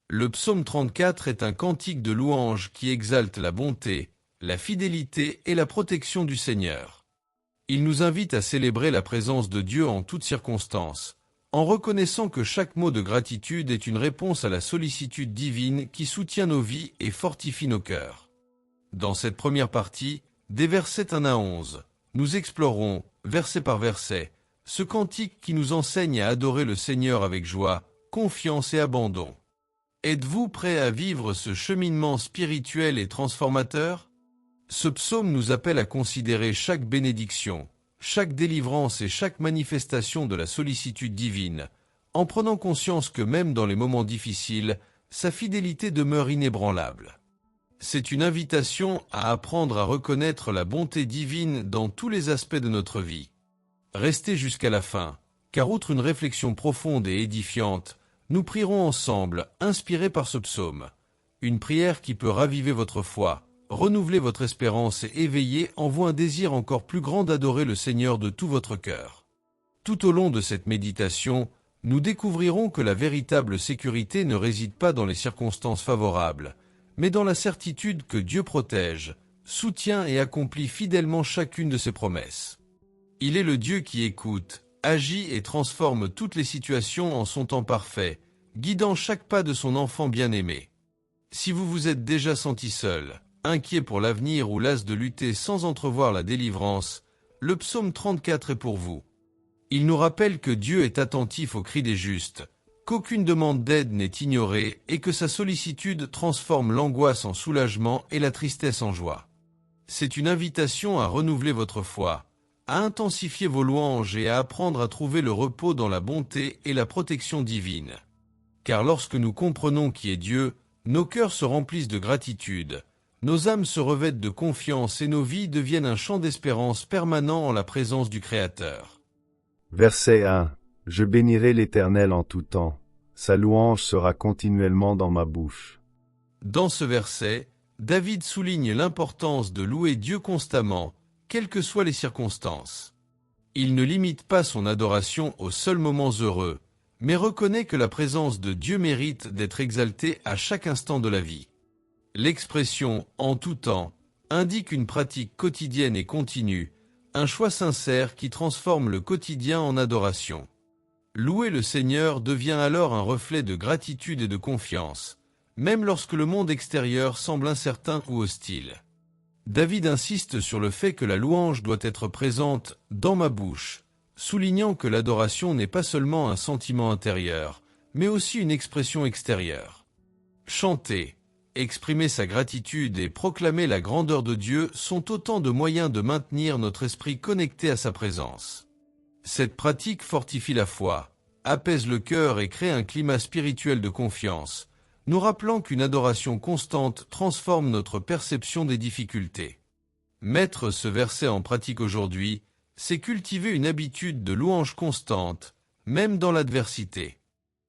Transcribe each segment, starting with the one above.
Le psaume 34 est un cantique de louange qui exalte la bonté, la fidélité et la protection du Seigneur. Il nous invite à célébrer la présence de Dieu en toutes circonstances, en reconnaissant que chaque mot de gratitude est une réponse à la sollicitude divine qui soutient nos vies et fortifie nos cœurs. Dans cette première partie, des versets 1 à 11, nous explorons, verset par verset, ce cantique qui nous enseigne à adorer le Seigneur avec joie, confiance et abandon. Êtes-vous prêt à vivre ce cheminement spirituel et transformateur? Ce psaume nous appelle à considérer chaque bénédiction, chaque délivrance et chaque manifestation de la sollicitude divine, en prenant conscience que même dans les moments difficiles, sa fidélité demeure inébranlable. C'est une invitation à apprendre à reconnaître la bonté divine dans tous les aspects de notre vie. Restez jusqu'à la fin, car outre une réflexion profonde et édifiante, nous prierons ensemble, inspirés par ce psaume. Une prière qui peut raviver votre foi, renouveler votre espérance et éveiller en vous un désir encore plus grand d'adorer le Seigneur de tout votre cœur. Tout au long de cette méditation, nous découvrirons que la véritable sécurité ne réside pas dans les circonstances favorables, mais dans la certitude que Dieu protège, soutient et accomplit fidèlement chacune de ses promesses. Il est le Dieu qui écoute, agit et transforme toutes les situations en son temps parfait, guidant chaque pas de son enfant bien-aimé. Si vous vous êtes déjà senti seul, inquiet pour l'avenir ou las de lutter sans entrevoir la délivrance, le psaume 34 est pour vous. Il nous rappelle que Dieu est attentif aux cris des justes, qu'aucune demande d'aide n'est ignorée et que sa sollicitude transforme l'angoisse en soulagement et la tristesse en joie. C'est une invitation à renouveler votre foi, à intensifier vos louanges et à apprendre à trouver le repos dans la bonté et la protection divine. Car lorsque nous comprenons qui est Dieu, nos cœurs se remplissent de gratitude, nos âmes se revêtent de confiance et nos vies deviennent un champ d'espérance permanent en la présence du Créateur. Verset 1. Je bénirai l'Éternel en tout temps. Sa louange sera continuellement dans ma bouche. Dans ce verset, David souligne l'importance de louer Dieu constamment, quelles que soient les circonstances. Il ne limite pas son adoration aux seuls moments heureux, mais reconnaît que la présence de Dieu mérite d'être exaltée à chaque instant de la vie. L'expression « en tout temps » indique une pratique quotidienne et continue, un choix sincère qui transforme le quotidien en adoration. Louer le Seigneur devient alors un reflet de gratitude et de confiance, même lorsque le monde extérieur semble incertain ou hostile. David insiste sur le fait que la louange doit être présente dans ma bouche, soulignant que l'adoration n'est pas seulement un sentiment intérieur, mais aussi une expression extérieure. Chanter, exprimer sa gratitude et proclamer la grandeur de Dieu sont autant de moyens de maintenir notre esprit connecté à sa présence. Cette pratique fortifie la foi, apaise le cœur et crée un climat spirituel de confiance, nous rappelant qu'une adoration constante transforme notre perception des difficultés. Mettre ce verset en pratique aujourd'hui, c'est cultiver une habitude de louange constante, même dans l'adversité.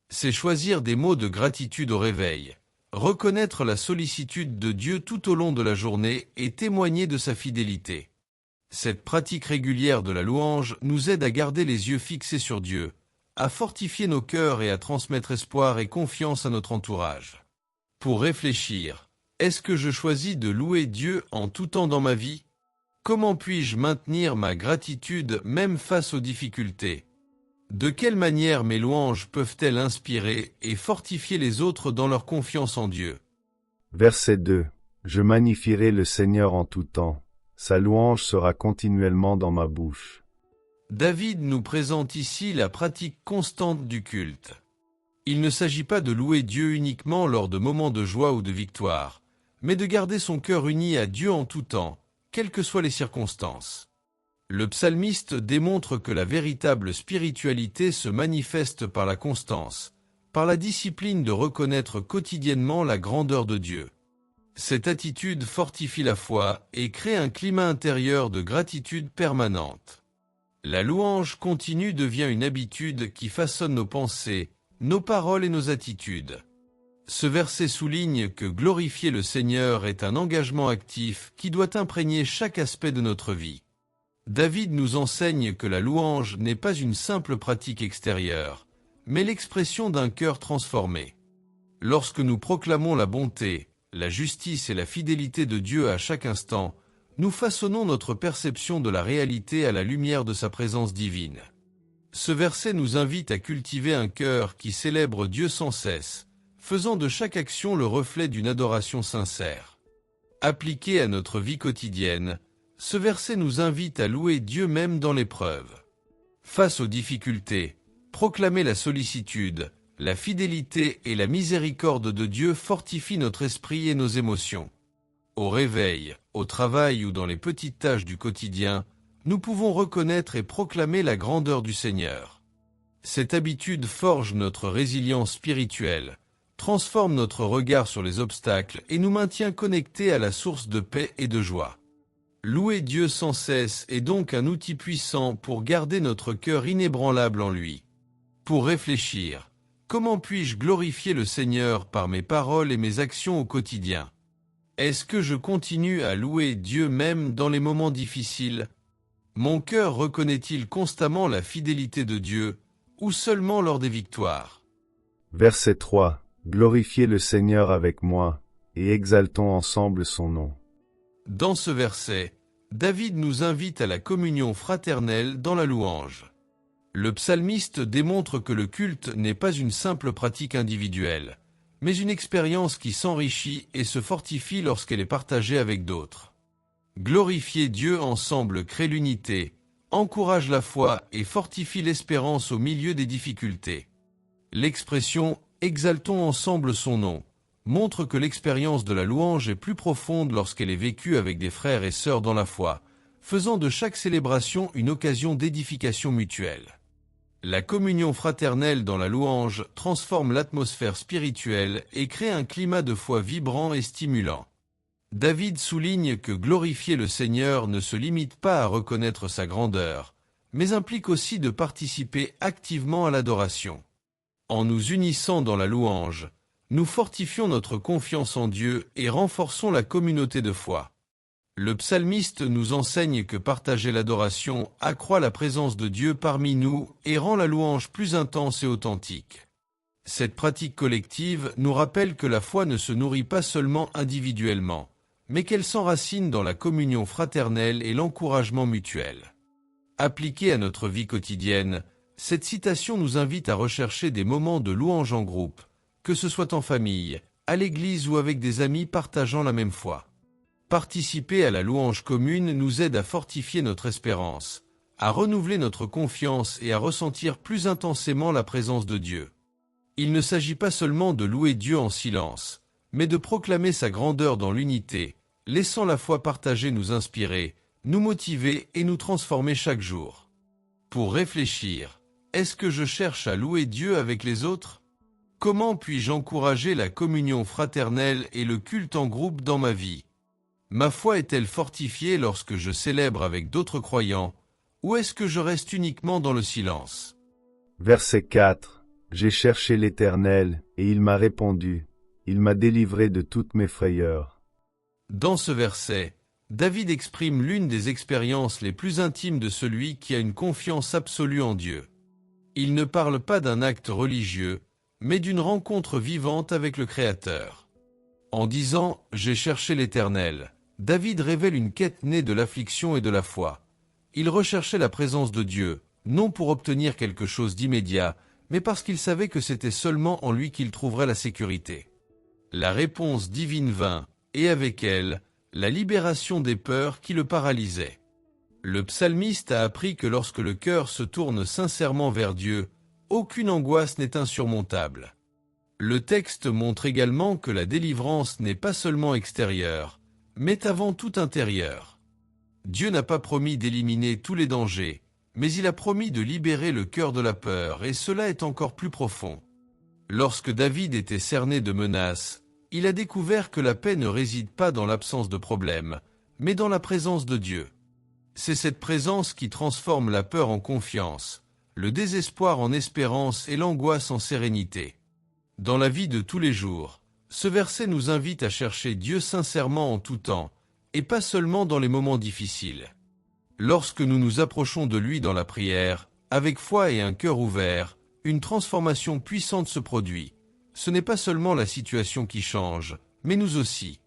C'est choisir des mots de gratitude au réveil, reconnaître la sollicitude de Dieu tout au long de la journée et témoigner de sa fidélité. Cette pratique régulière de la louange nous aide à garder les yeux fixés sur Dieu, à fortifier nos cœurs et à transmettre espoir et confiance à notre entourage. Pour réfléchir, est-ce que je choisis de louer Dieu en tout temps dans ma vie? Comment puis-je maintenir ma gratitude même face aux difficultés? De quelle manière mes louanges peuvent-elles inspirer et fortifier les autres dans leur confiance en Dieu? Verset 2. Je magnifierai le Seigneur en tout temps. Sa louange sera continuellement dans ma bouche. David nous présente ici la pratique constante du culte. Il ne s'agit pas de louer Dieu uniquement lors de moments de joie ou de victoire, mais de garder son cœur uni à Dieu en tout temps, quelles que soient les circonstances. Le psalmiste démontre que la véritable spiritualité se manifeste par la constance, par la discipline de reconnaître quotidiennement la grandeur de Dieu. Cette attitude fortifie la foi et crée un climat intérieur de gratitude permanente. La louange continue devient une habitude qui façonne nos pensées, nos paroles et nos attitudes. Ce verset souligne que glorifier le Seigneur est un engagement actif qui doit imprégner chaque aspect de notre vie. David nous enseigne que la louange n'est pas une simple pratique extérieure, mais l'expression d'un cœur transformé. Lorsque nous proclamons la bonté, la justice et la fidélité de Dieu à chaque instant, nous façonnons notre perception de la réalité à la lumière de sa présence divine. Ce verset nous invite à cultiver un cœur qui célèbre Dieu sans cesse, faisant de chaque action le reflet d'une adoration sincère. Appliqué à notre vie quotidienne, ce verset nous invite à louer Dieu même dans l'épreuve. Face aux difficultés, proclamer la sollicitude, la fidélité et la miséricorde de Dieu fortifient notre esprit et nos émotions. Au réveil, au travail ou dans les petites tâches du quotidien, nous pouvons reconnaître et proclamer la grandeur du Seigneur. Cette habitude forge notre résilience spirituelle, transforme notre regard sur les obstacles et nous maintient connectés à la source de paix et de joie. Louer Dieu sans cesse est donc un outil puissant pour garder notre cœur inébranlable en lui. Pour réfléchir, comment puis-je glorifier le Seigneur par mes paroles et mes actions au quotidien? Est-ce que je continue à louer Dieu même dans les moments difficiles? Mon cœur reconnaît-il constamment la fidélité de Dieu, ou seulement lors des victoires? Verset 3. Glorifiez le Seigneur avec moi, et exaltons ensemble son nom. Dans ce verset, David nous invite à la communion fraternelle dans la louange. Le psalmiste démontre que le culte n'est pas une simple pratique individuelle, mais une expérience qui s'enrichit et se fortifie lorsqu'elle est partagée avec d'autres. Glorifier Dieu ensemble crée l'unité, encourage la foi et fortifie l'espérance au milieu des difficultés. L'expression « exaltons ensemble son nom » montre que l'expérience de la louange est plus profonde lorsqu'elle est vécue avec des frères et sœurs dans la foi, faisant de chaque célébration une occasion d'édification mutuelle. La communion fraternelle dans la louange transforme l'atmosphère spirituelle et crée un climat de foi vibrant et stimulant. David souligne que glorifier le Seigneur ne se limite pas à reconnaître sa grandeur, mais implique aussi de participer activement à l'adoration. En nous unissant dans la louange, nous fortifions notre confiance en Dieu et renforçons la communauté de foi. Le psalmiste nous enseigne que partager l'adoration accroît la présence de Dieu parmi nous et rend la louange plus intense et authentique. Cette pratique collective nous rappelle que la foi ne se nourrit pas seulement individuellement, mais qu'elle s'enracine dans la communion fraternelle et l'encouragement mutuel. Appliquée à notre vie quotidienne, cette citation nous invite à rechercher des moments de louange en groupe, que ce soit en famille, à l'église ou avec des amis partageant la même foi. Participer à la louange commune nous aide à fortifier notre espérance, à renouveler notre confiance et à ressentir plus intensément la présence de Dieu. Il ne s'agit pas seulement de louer Dieu en silence, mais de proclamer sa grandeur dans l'unité, laissant la foi partagée nous inspirer, nous motiver et nous transformer chaque jour. Pour réfléchir, est-ce que je cherche à louer Dieu avec les autres? Comment puis-je encourager la communion fraternelle et le culte en groupe dans ma vie? Ma foi est-elle fortifiée lorsque je célèbre avec d'autres croyants, ou est-ce que je reste uniquement dans le silence? Verset 4. J'ai cherché l'Éternel, et il m'a répondu. Il m'a délivré de toutes mes frayeurs. Dans ce verset, David exprime l'une des expériences les plus intimes de celui qui a une confiance absolue en Dieu. Il ne parle pas d'un acte religieux, mais d'une rencontre vivante avec le Créateur. En disant « J'ai cherché l'Éternel », David révèle une quête née de l'affliction et de la foi. Il recherchait la présence de Dieu, non pour obtenir quelque chose d'immédiat, mais parce qu'il savait que c'était seulement en lui qu'il trouverait la sécurité. La réponse divine vint, et avec elle, la libération des peurs qui le paralysaient. Le psalmiste a appris que lorsque le cœur se tourne sincèrement vers Dieu, aucune angoisse n'est insurmontable. Le texte montre également que la délivrance n'est pas seulement extérieure, mais avant tout intérieure. Dieu n'a pas promis d'éliminer tous les dangers, mais il a promis de libérer le cœur de la peur, et cela est encore plus profond. Lorsque David était cerné de menaces, il a découvert que la paix ne réside pas dans l'absence de problèmes, mais dans la présence de Dieu. C'est cette présence qui transforme la peur en confiance, le désespoir en espérance et l'angoisse en sérénité. Dans la vie de tous les jours, ce verset nous invite à chercher Dieu sincèrement en tout temps, et pas seulement dans les moments difficiles. Lorsque nous nous approchons de lui dans la prière, avec foi et un cœur ouvert, une transformation puissante se produit. ce n'est pas seulement la situation qui change, mais nous aussi.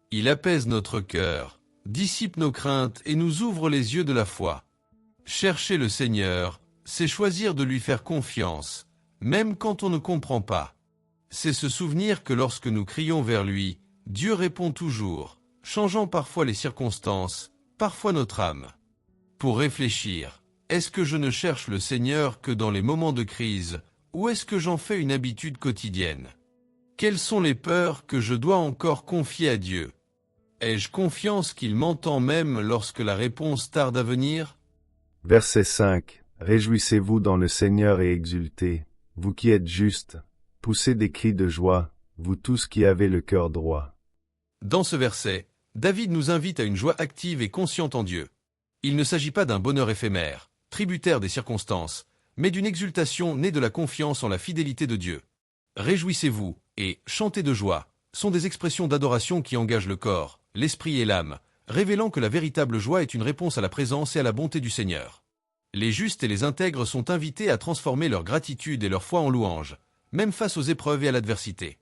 Il apaise notre cœur, dissipe nos craintes et nous ouvre les yeux de la foi. Chercher le Seigneur, c'est choisir de lui faire confiance, même quand on ne comprend pas. C'est se souvenir que lorsque nous crions vers lui, Dieu répond toujours, changeant parfois les circonstances, parfois notre âme. Pour réfléchir, est-ce que je ne cherche le Seigneur que dans les moments de crise, ou est-ce que j'en fais une habitude quotidienne? Quelles sont les peurs que je dois encore confier à Dieu? Ai-je confiance qu'il m'entend même lorsque la réponse tarde à venir? Verset 5. Réjouissez-vous dans le Seigneur et exultez, vous qui êtes justes, poussez des cris de joie, vous tous qui avez le cœur droit. Dans ce verset, David nous invite à une joie active et consciente en Dieu. Il ne s'agit pas d'un bonheur éphémère, tributaire des circonstances, mais d'une exultation née de la confiance en la fidélité de Dieu. Réjouissez-vous et chantez de joie sont des expressions d'adoration qui engagent le corps, l'esprit et l'âme, révélant que la véritable joie est une réponse à la présence et à la bonté du Seigneur. Les justes et les intègres sont invités à transformer leur gratitude et leur foi en louange, même face aux épreuves et à l'adversité.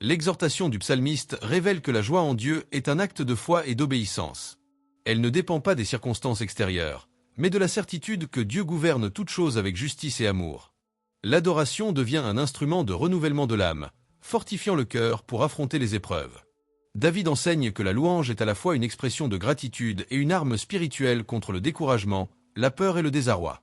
L'exhortation du psalmiste révèle que la joie en Dieu est un acte de foi et d'obéissance. Elle ne dépend pas des circonstances extérieures, mais de la certitude que Dieu gouverne toutes choses avec justice et amour. L'adoration devient un instrument de renouvellement de l'âme, fortifiant le cœur pour affronter les épreuves. David enseigne que la louange est à la fois une expression de gratitude et une arme spirituelle contre le découragement, la peur et le désarroi.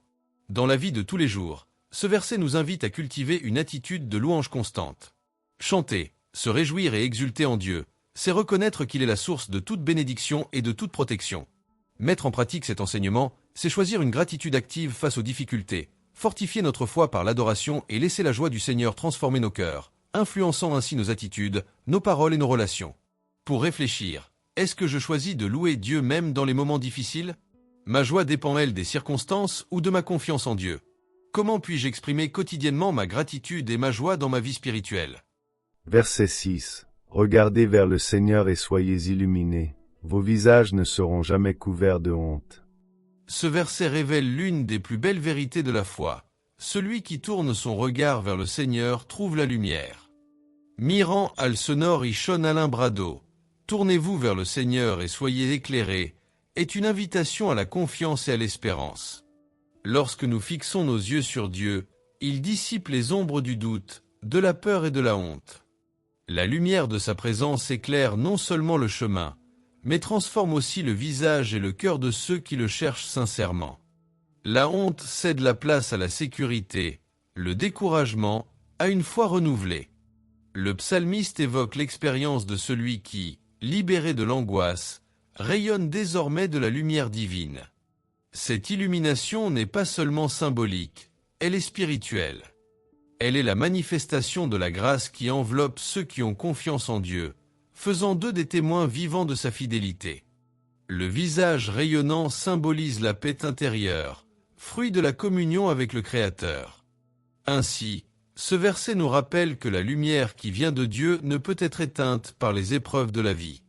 Dans la vie de tous les jours, ce verset nous invite à cultiver une attitude de louange constante. Chanter, se réjouir et exulter en Dieu, c'est reconnaître qu'il est la source de toute bénédiction et de toute protection. Mettre en pratique cet enseignement, c'est choisir une gratitude active face aux difficultés, fortifier notre foi par l'adoration et laisser la joie du Seigneur transformer nos cœurs, influençant ainsi nos attitudes, nos paroles et nos relations. Pour réfléchir, est-ce que je choisis de louer Dieu même dans les moments difficiles? Ma joie dépend-elle des circonstances ou de ma confiance en Dieu? Comment puis-je exprimer quotidiennement ma gratitude et ma joie dans ma vie spirituelle? Verset 6. Regardez vers le Seigneur et soyez illuminés, vos visages ne seront jamais couverts de honte. Ce verset révèle l'une des plus belles vérités de la foi. Celui qui tourne son regard vers le Seigneur trouve la lumière. Miran al-Senor Ishon Alain Brado, tournez-vous vers le Seigneur et soyez éclairés, est une invitation à la confiance et à l'espérance. Lorsque nous fixons nos yeux sur Dieu, il dissipe les ombres du doute, de la peur et de la honte. La lumière de sa présence éclaire non seulement le chemin, mais transforme aussi le visage et le cœur de ceux qui le cherchent sincèrement. La honte cède la place à la sécurité, le découragement à une foi renouvelée. Le psalmiste évoque l'expérience de celui qui, libéré de l'angoisse, rayonne désormais de la lumière divine. Cette illumination n'est pas seulement symbolique, elle est spirituelle. Elle est la manifestation de la grâce qui enveloppe ceux qui ont confiance en Dieu, faisant d'eux des témoins vivants de sa fidélité. Le visage rayonnant symbolise la paix intérieure, fruit de la communion avec le Créateur. Ainsi, ce verset nous rappelle que la lumière qui vient de Dieu ne peut être éteinte par les épreuves de la vie.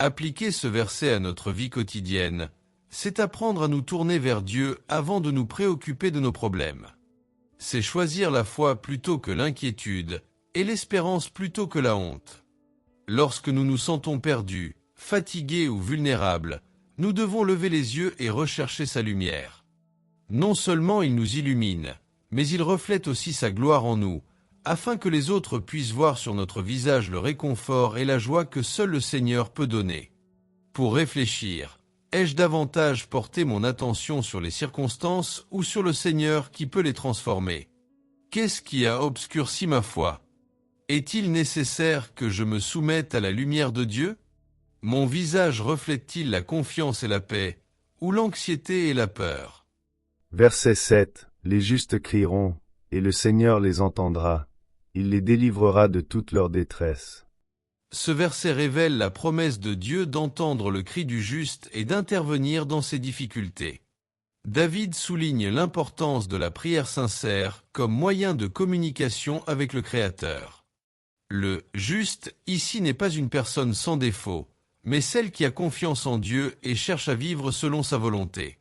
Appliquer ce verset à notre vie quotidienne, c'est apprendre à nous tourner vers Dieu avant de nous préoccuper de nos problèmes. C'est choisir la foi plutôt que l'inquiétude et l'espérance plutôt que la honte. Lorsque nous nous sentons perdus, fatigués ou vulnérables, nous devons lever les yeux et rechercher sa lumière. Non seulement il nous illumine, mais il reflète aussi sa gloire en nous, afin que les autres puissent voir sur notre visage le réconfort et la joie que seul le Seigneur peut donner. Pour réfléchir, ai-je davantage porté mon attention sur les circonstances ou sur le Seigneur qui peut les transformer? Qu'est-ce qui a obscurci ma foi? Est-il nécessaire que je me soumette à la lumière de Dieu? Mon visage reflète-t-il la confiance et la paix, ou l'anxiété et la peur? Verset 7. Les justes crieront, et le Seigneur les entendra. Il les délivrera de toute leur détresse. Ce verset révèle la promesse de Dieu d'entendre le cri du juste et d'intervenir dans ses difficultés. David souligne l'importance de la prière sincère comme moyen de communication avec le Créateur. Le « juste » ici n'est pas une personne sans défaut, mais celle qui a confiance en Dieu et cherche à vivre selon sa volonté.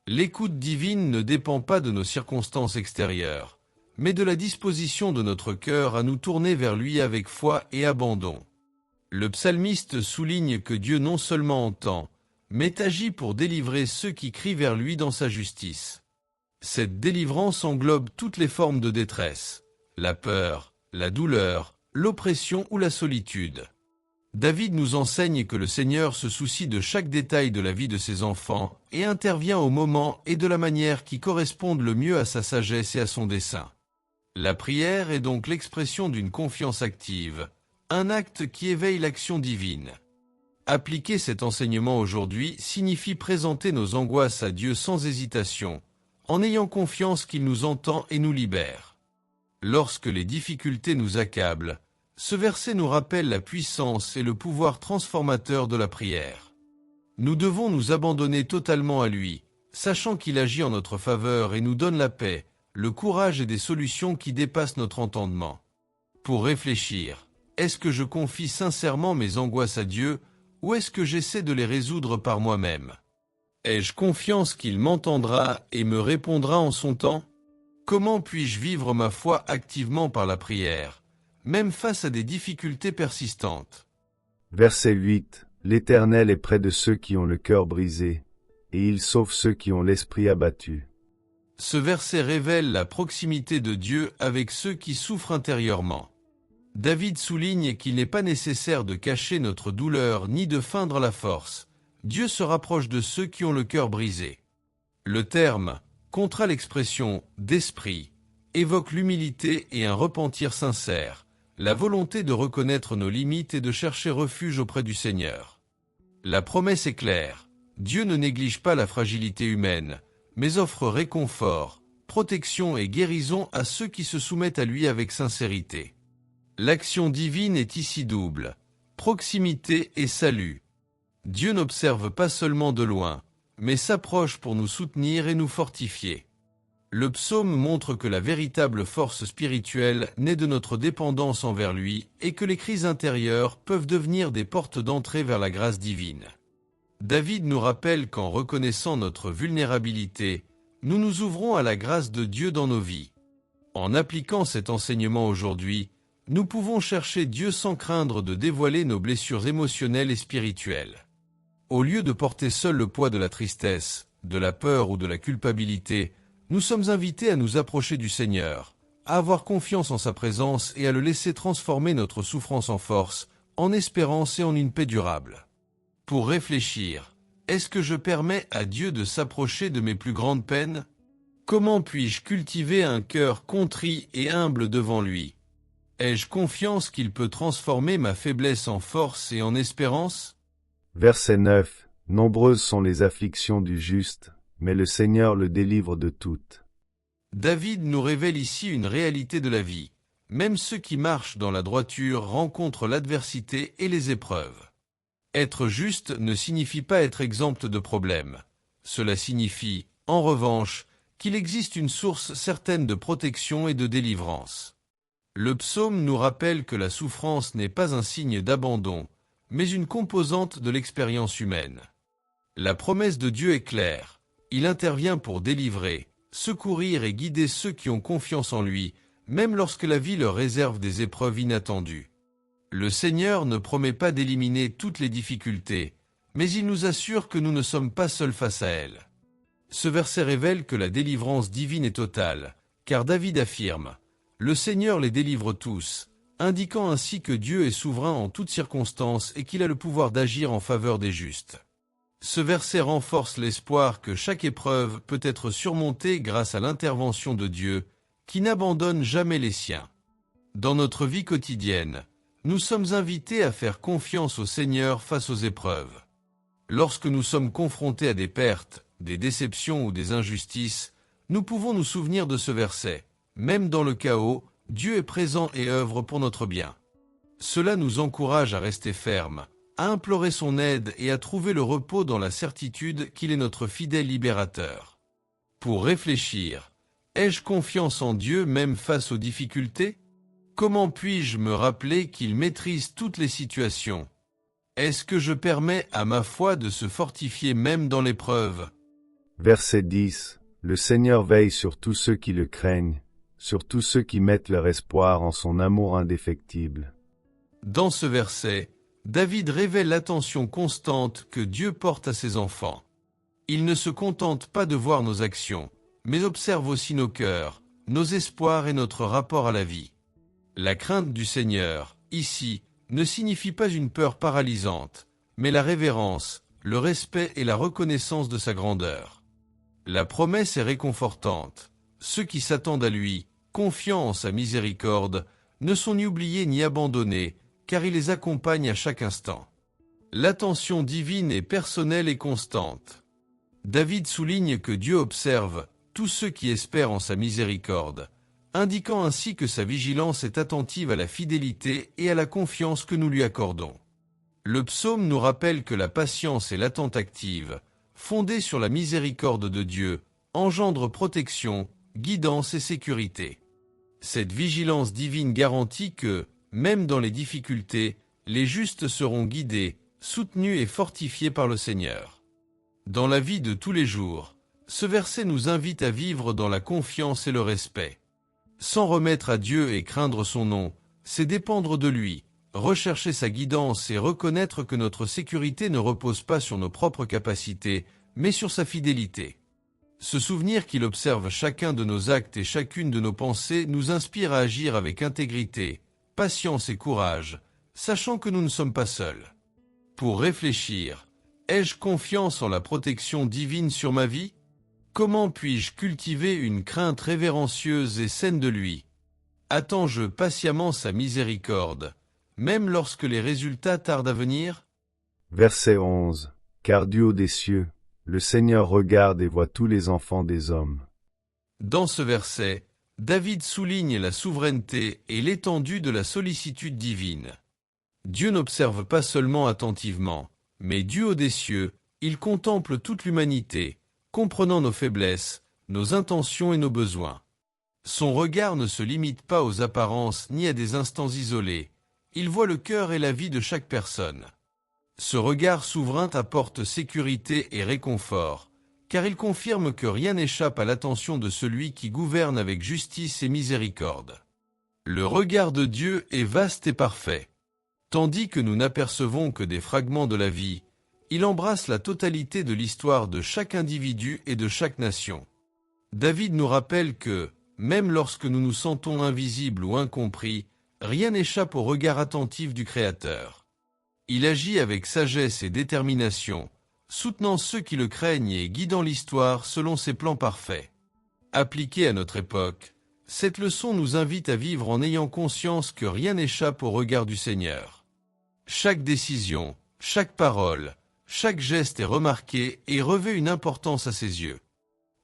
L'écoute divine ne dépend pas de nos circonstances extérieures, mais de la disposition de notre cœur à nous tourner vers lui avec foi et abandon. Le psalmiste souligne que Dieu non seulement entend, mais agit pour délivrer ceux qui crient vers lui dans sa justice. Cette délivrance englobe toutes les formes de détresse, la peur, la douleur, l'oppression ou la solitude. David nous enseigne que le Seigneur se soucie de chaque détail de la vie de ses enfants et intervient au moment et de la manière qui correspondent le mieux à sa sagesse et à son dessein. La prière est donc l'expression d'une confiance active, un acte qui éveille l'action divine. Appliquer cet enseignement aujourd'hui signifie présenter nos angoisses à Dieu sans hésitation, en ayant confiance qu'il nous entend et nous libère. Lorsque les difficultés nous accablent, ce verset nous rappelle la puissance et le pouvoir transformateur de la prière. Nous devons nous abandonner totalement à lui, sachant qu'il agit en notre faveur et nous donne la paix, le courage et des solutions qui dépassent notre entendement. Pour réfléchir, est-ce que je confie sincèrement mes angoisses à Dieu, ou est-ce que j'essaie de les résoudre par moi-même? Ai-je confiance qu'il m'entendra et me répondra en son temps? Comment puis-je vivre ma foi activement par la prière, même face à des difficultés persistantes? Verset 8. L'Éternel est près de ceux qui ont le cœur brisé, et il sauve ceux qui ont l'esprit abattu. Ce verset révèle la proximité de Dieu avec ceux qui souffrent intérieurement. David souligne qu'il n'est pas nécessaire de cacher notre douleur ni de feindre la force. Dieu se rapproche de ceux qui ont le cœur brisé. Le terme, contra l'expression « d'esprit », évoque l'humilité et un repentir sincère, la volonté de reconnaître nos limites et de chercher refuge auprès du Seigneur. La promesse est claire, Dieu ne néglige pas la fragilité humaine, mais offre réconfort, protection et guérison à ceux qui se soumettent à lui avec sincérité. L'action divine est ici double, proximité et salut. Dieu n'observe pas seulement de loin, mais s'approche pour nous soutenir et nous fortifier. Le psaume montre que la véritable force spirituelle naît de notre dépendance envers lui et que les crises intérieures peuvent devenir des portes d'entrée vers la grâce divine. David nous rappelle qu'en reconnaissant notre vulnérabilité, nous nous ouvrons à la grâce de Dieu dans nos vies. En appliquant cet enseignement aujourd'hui, nous pouvons chercher Dieu sans craindre de dévoiler nos blessures émotionnelles et spirituelles. Au lieu de porter seul le poids de la tristesse, de la peur ou de la culpabilité, nous sommes invités à nous approcher du Seigneur, à avoir confiance en sa présence et à le laisser transformer notre souffrance en force, en espérance et en une paix durable. Pour réfléchir, est-ce que je permets à Dieu de s'approcher de mes plus grandes peines? Comment puis-je cultiver un cœur contrit et humble devant lui? Ai-je confiance qu'il peut transformer ma faiblesse en force et en espérance? Verset 9. Nombreuses sont les afflictions du juste, mais le Seigneur le délivre de toutes. David nous révèle ici une réalité de la vie. Même ceux qui marchent dans la droiture rencontrent l'adversité et les épreuves. Être juste ne signifie pas être exempt de problèmes. Cela signifie, en revanche, qu'il existe une source certaine de protection et de délivrance. Le psaume nous rappelle que la souffrance n'est pas un signe d'abandon, mais une composante de l'expérience humaine. La promesse de Dieu est claire. Il intervient pour délivrer, secourir et guider ceux qui ont confiance en lui, même lorsque la vie leur réserve des épreuves inattendues. Le Seigneur ne promet pas d'éliminer toutes les difficultés, mais il nous assure que nous ne sommes pas seuls face à elles. Ce verset révèle que la délivrance divine est totale, car David affirme « Le Seigneur les délivre tous », indiquant ainsi que Dieu est souverain en toutes circonstances et qu'il a le pouvoir d'agir en faveur des justes. Ce verset renforce l'espoir que chaque épreuve peut être surmontée grâce à l'intervention de Dieu, qui n'abandonne jamais les siens. Dans notre vie quotidienne, nous sommes invités à faire confiance au Seigneur face aux épreuves. Lorsque nous sommes confrontés à des pertes, des déceptions ou des injustices, nous pouvons nous souvenir de ce verset. Même dans le chaos, Dieu est présent et œuvre pour notre bien. Cela nous encourage à rester fermes, à implorer son aide et à trouver le repos dans la certitude qu'il est notre fidèle libérateur. Pour réfléchir, ai-je confiance en Dieu même face aux difficultés? Comment puis-je me rappeler qu'il maîtrise toutes les situations? Est-ce que je permets à ma foi de se fortifier même dans l'épreuve? Verset 10. Le Seigneur veille sur tous ceux qui le craignent, sur tous ceux qui mettent leur espoir en son amour indéfectible. Dans ce verset, David révèle l'attention constante que Dieu porte à ses enfants. Il ne se contente pas de voir nos actions, mais observe aussi nos cœurs, nos espoirs et notre rapport à la vie. La crainte du Seigneur, ici, ne signifie pas une peur paralysante, mais la révérence, le respect et la reconnaissance de sa grandeur. La promesse est réconfortante. Ceux qui s'attendent à lui, confiants en sa miséricorde, ne sont ni oubliés ni abandonnés, car il les accompagne à chaque instant. L'attention divine est personnelle et constante. David souligne que Dieu observe tous ceux qui espèrent en sa miséricorde, indiquant ainsi que sa vigilance est attentive à la fidélité et à la confiance que nous lui accordons. Le psaume nous rappelle que la patience et l'attente active, fondée sur la miséricorde de Dieu, engendrent protection, guidance et sécurité. Cette vigilance divine garantit que, même dans les difficultés, les justes seront guidés, soutenus et fortifiés par le Seigneur. Dans la vie de tous les jours, ce verset nous invite à vivre dans la confiance et le respect. S'en remettre à Dieu et craindre son nom, c'est dépendre de lui, rechercher sa guidance et reconnaître que notre sécurité ne repose pas sur nos propres capacités, mais sur sa fidélité. Se souvenir qu'il observe chacun de nos actes et chacune de nos pensées nous inspire à agir avec intégrité, patience et courage, sachant que nous ne sommes pas seuls. Pour réfléchir, ai-je confiance en la protection divine sur ma vie ? Comment puis-je cultiver une crainte révérencieuse et saine de lui ? Attends-je patiemment sa miséricorde, même lorsque les résultats tardent à venir ? Verset 11. Car du haut des cieux, le Seigneur regarde et voit tous les enfants des hommes. Dans ce verset, David souligne la souveraineté et l'étendue de la sollicitude divine. Dieu n'observe pas seulement attentivement, mais du haut des cieux, il contemple toute l'humanité, comprenant nos faiblesses, nos intentions et nos besoins. Son regard ne se limite pas aux apparences ni à des instants isolés, il voit le cœur et la vie de chaque personne. Ce regard souverain apporte sécurité et réconfort, car il confirme que rien n'échappe à l'attention de celui qui gouverne avec justice et miséricorde. Le regard de Dieu est vaste et parfait. Tandis que nous n'apercevons que des fragments de la vie, il embrasse la totalité de l'histoire de chaque individu et de chaque nation. David nous rappelle que, même lorsque nous nous sentons invisibles ou incompris, rien n'échappe au regard attentif du Créateur. Il agit avec sagesse et détermination, soutenant ceux qui le craignent et guidant l'histoire selon ses plans parfaits. Appliquée à notre époque, cette leçon nous invite à vivre en ayant conscience que rien n'échappe au regard du Seigneur. Chaque décision, chaque parole, chaque geste est remarqué et revêt une importance à ses yeux.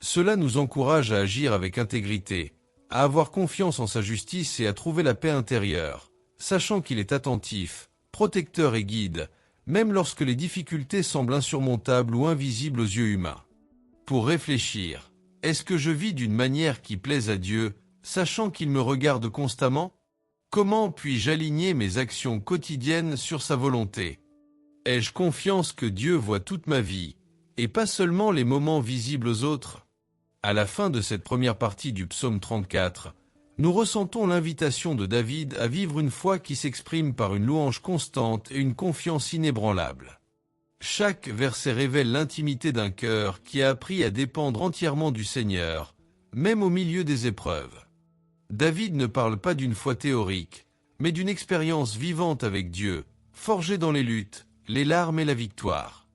Cela nous encourage à agir avec intégrité, à avoir confiance en sa justice et à trouver la paix intérieure, sachant qu'il est attentif, protecteur et guide, même lorsque les difficultés semblent insurmontables ou invisibles aux yeux humains. Pour réfléchir, est-ce que je vis d'une manière qui plaise à Dieu, sachant qu'il me regarde constamment ? Comment puis-je aligner mes actions quotidiennes sur sa volonté ? Ai-je confiance que Dieu voit toute ma vie, et pas seulement les moments visibles aux autres ? À la fin de cette première partie du psaume 34, nous ressentons l'invitation de David à vivre une foi qui s'exprime par une louange constante et une confiance inébranlable. Chaque verset révèle l'intimité d'un cœur qui a appris à dépendre entièrement du Seigneur, même au milieu des épreuves. David ne parle pas d'une foi théorique, mais d'une expérience vivante avec Dieu, forgée dans les luttes, les larmes et la victoire.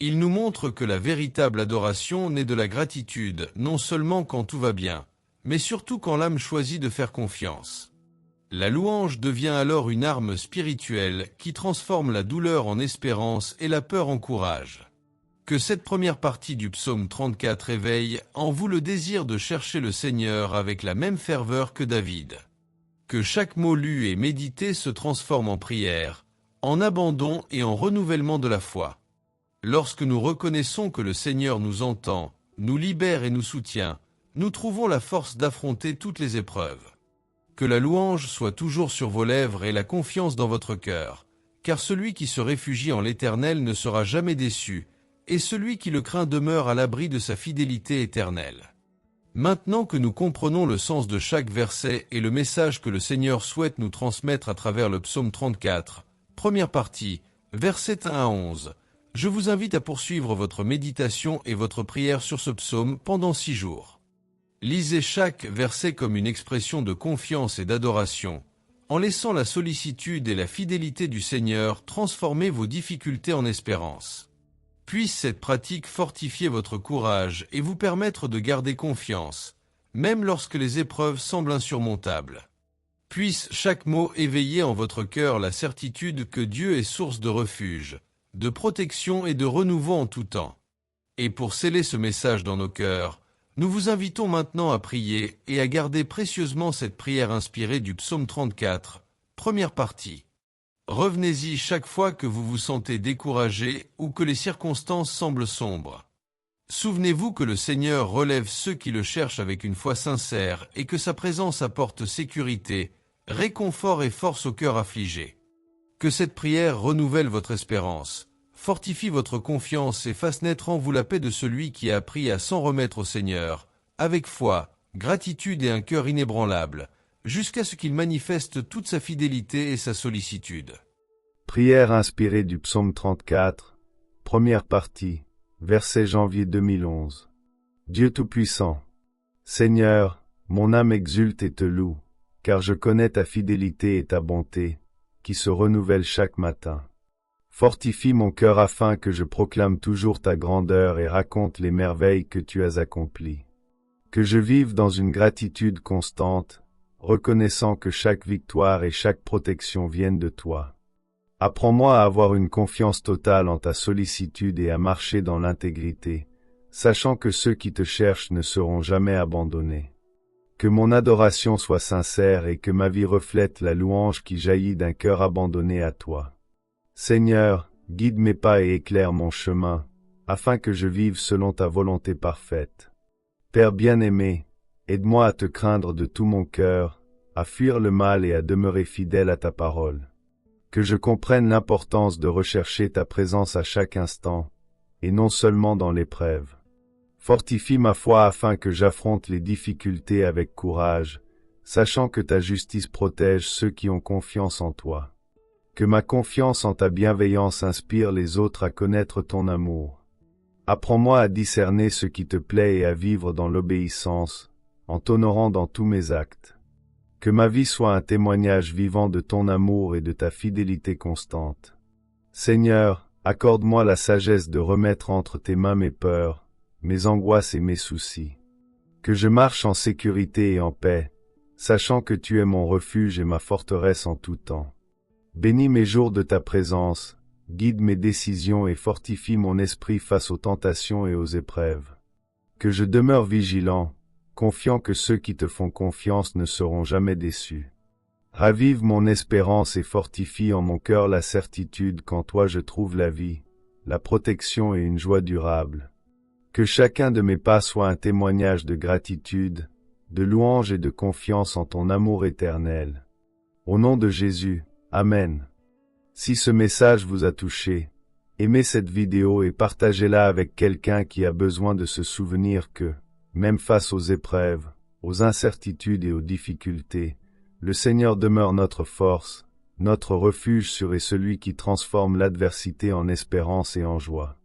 Il nous montre que la véritable adoration naît de la gratitude, non seulement quand tout va bien, mais surtout quand l'âme choisit de faire confiance. La louange devient alors une arme spirituelle qui transforme la douleur en espérance et la peur en courage. Que cette première partie du psaume 34 éveille en vous le désir de chercher le Seigneur avec la même ferveur que David. Que chaque mot lu et médité se transforme en prière, en abandon et en renouvellement de la foi. Lorsque nous reconnaissons que le Seigneur nous entend, nous libère et nous soutient, nous trouvons la force d'affronter toutes les épreuves. Que la louange soit toujours sur vos lèvres et la confiance dans votre cœur, car celui qui se réfugie en l'Éternel ne sera jamais déçu, et celui qui le craint demeure à l'abri de sa fidélité éternelle. Maintenant que nous comprenons le sens de chaque verset et le message que le Seigneur souhaite nous transmettre à travers le psaume 34, première partie, versets 1 à 11, je vous invite à poursuivre votre méditation et votre prière sur ce psaume pendant 6 jours. Lisez chaque verset comme une expression de confiance et d'adoration, en laissant la sollicitude et la fidélité du Seigneur transformer vos difficultés en espérance. Puisse cette pratique fortifier votre courage et vous permettre de garder confiance, même lorsque les épreuves semblent insurmontables. Puisse chaque mot éveiller en votre cœur la certitude que Dieu est source de refuge, de protection et de renouveau en tout temps. Et pour sceller ce message dans nos cœurs, nous vous invitons maintenant à prier et à garder précieusement cette prière inspirée du psaume 34, première partie. Revenez-y chaque fois que vous vous sentez découragé ou que les circonstances semblent sombres. Souvenez-vous que le Seigneur relève ceux qui le cherchent avec une foi sincère et que sa présence apporte sécurité, réconfort et force au cœur affligé. Que cette prière renouvelle votre espérance, fortifie votre confiance et fasse naître en vous la paix de celui qui a appris à s'en remettre au Seigneur, avec foi, gratitude et un cœur inébranlable, jusqu'à ce qu'il manifeste toute sa fidélité et sa sollicitude. Prière inspirée du psaume 34, première partie, verset janvier 2011. Dieu Tout-Puissant, Seigneur, mon âme exulte et te loue, car je connais ta fidélité et ta bonté, qui se renouvellent chaque matin. Fortifie mon cœur afin que je proclame toujours ta grandeur et raconte les merveilles que tu as accomplies. Que je vive dans une gratitude constante, reconnaissant que chaque victoire et chaque protection viennent de toi. Apprends-moi à avoir une confiance totale en ta sollicitude et à marcher dans l'intégrité, sachant que ceux qui te cherchent ne seront jamais abandonnés. Que mon adoration soit sincère et que ma vie reflète la louange qui jaillit d'un cœur abandonné à toi. Seigneur, guide mes pas et éclaire mon chemin, afin que je vive selon ta volonté parfaite. Père bien-aimé, aide-moi à te craindre de tout mon cœur, à fuir le mal et à demeurer fidèle à ta parole. Que je comprenne l'importance de rechercher ta présence à chaque instant, et non seulement dans l'épreuve. Fortifie ma foi afin que j'affronte les difficultés avec courage, sachant que ta justice protège ceux qui ont confiance en toi. Que ma confiance en ta bienveillance inspire les autres à connaître ton amour. Apprends-moi à discerner ce qui te plaît et à vivre dans l'obéissance, en t'honorant dans tous mes actes. Que ma vie soit un témoignage vivant de ton amour et de ta fidélité constante. Seigneur, accorde-moi la sagesse de remettre entre tes mains mes peurs, mes angoisses et mes soucis. Que je marche en sécurité et en paix, sachant que tu es mon refuge et ma forteresse en tout temps. Bénis mes jours de ta présence, guide mes décisions et fortifie mon esprit face aux tentations et aux épreuves. Que je demeure vigilant, confiant que ceux qui te font confiance ne seront jamais déçus. Ravive mon espérance et fortifie en mon cœur la certitude qu'en toi je trouve la vie, la protection et une joie durable. Que chacun de mes pas soit un témoignage de gratitude, de louange et de confiance en ton amour éternel. Au nom de Jésus, Amen. Si ce message vous a touché, aimez cette vidéo et partagez-la avec quelqu'un qui a besoin de se souvenir que, même face aux épreuves, aux incertitudes et aux difficultés, le Seigneur demeure notre force, notre refuge sûr et celui qui transforme l'adversité en espérance et en joie.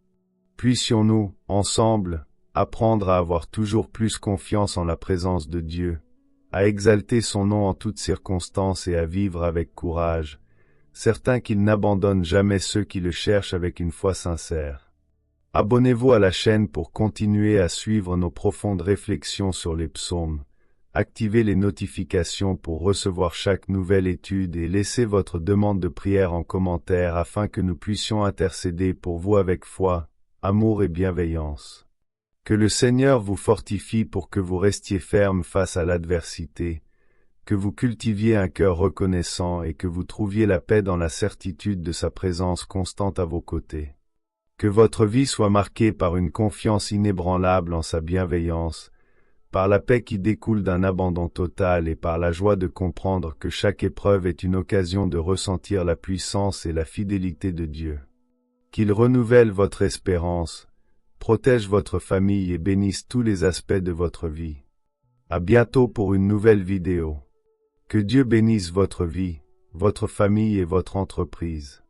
Puissions-nous, ensemble, apprendre à avoir toujours plus confiance en la présence de Dieu, à exalter son nom en toutes circonstances et à vivre avec courage, certain qu'il n'abandonne jamais ceux qui le cherchent avec une foi sincère. Abonnez-vous à la chaîne pour continuer à suivre nos profondes réflexions sur les psaumes. Activez les notifications pour recevoir chaque nouvelle étude et laissez votre demande de prière en commentaire afin que nous puissions intercéder pour vous avec foi, amour et bienveillance. Que le Seigneur vous fortifie pour que vous restiez ferme face à l'adversité, que vous cultiviez un cœur reconnaissant et que vous trouviez la paix dans la certitude de sa présence constante à vos côtés. Que votre vie soit marquée par une confiance inébranlable en sa bienveillance, par la paix qui découle d'un abandon total et par la joie de comprendre que chaque épreuve est une occasion de ressentir la puissance et la fidélité de Dieu. Qu'il renouvelle votre espérance, protège votre famille et bénisse tous les aspects de votre vie. À bientôt pour une nouvelle vidéo. Que Dieu bénisse votre vie, votre famille et votre entreprise.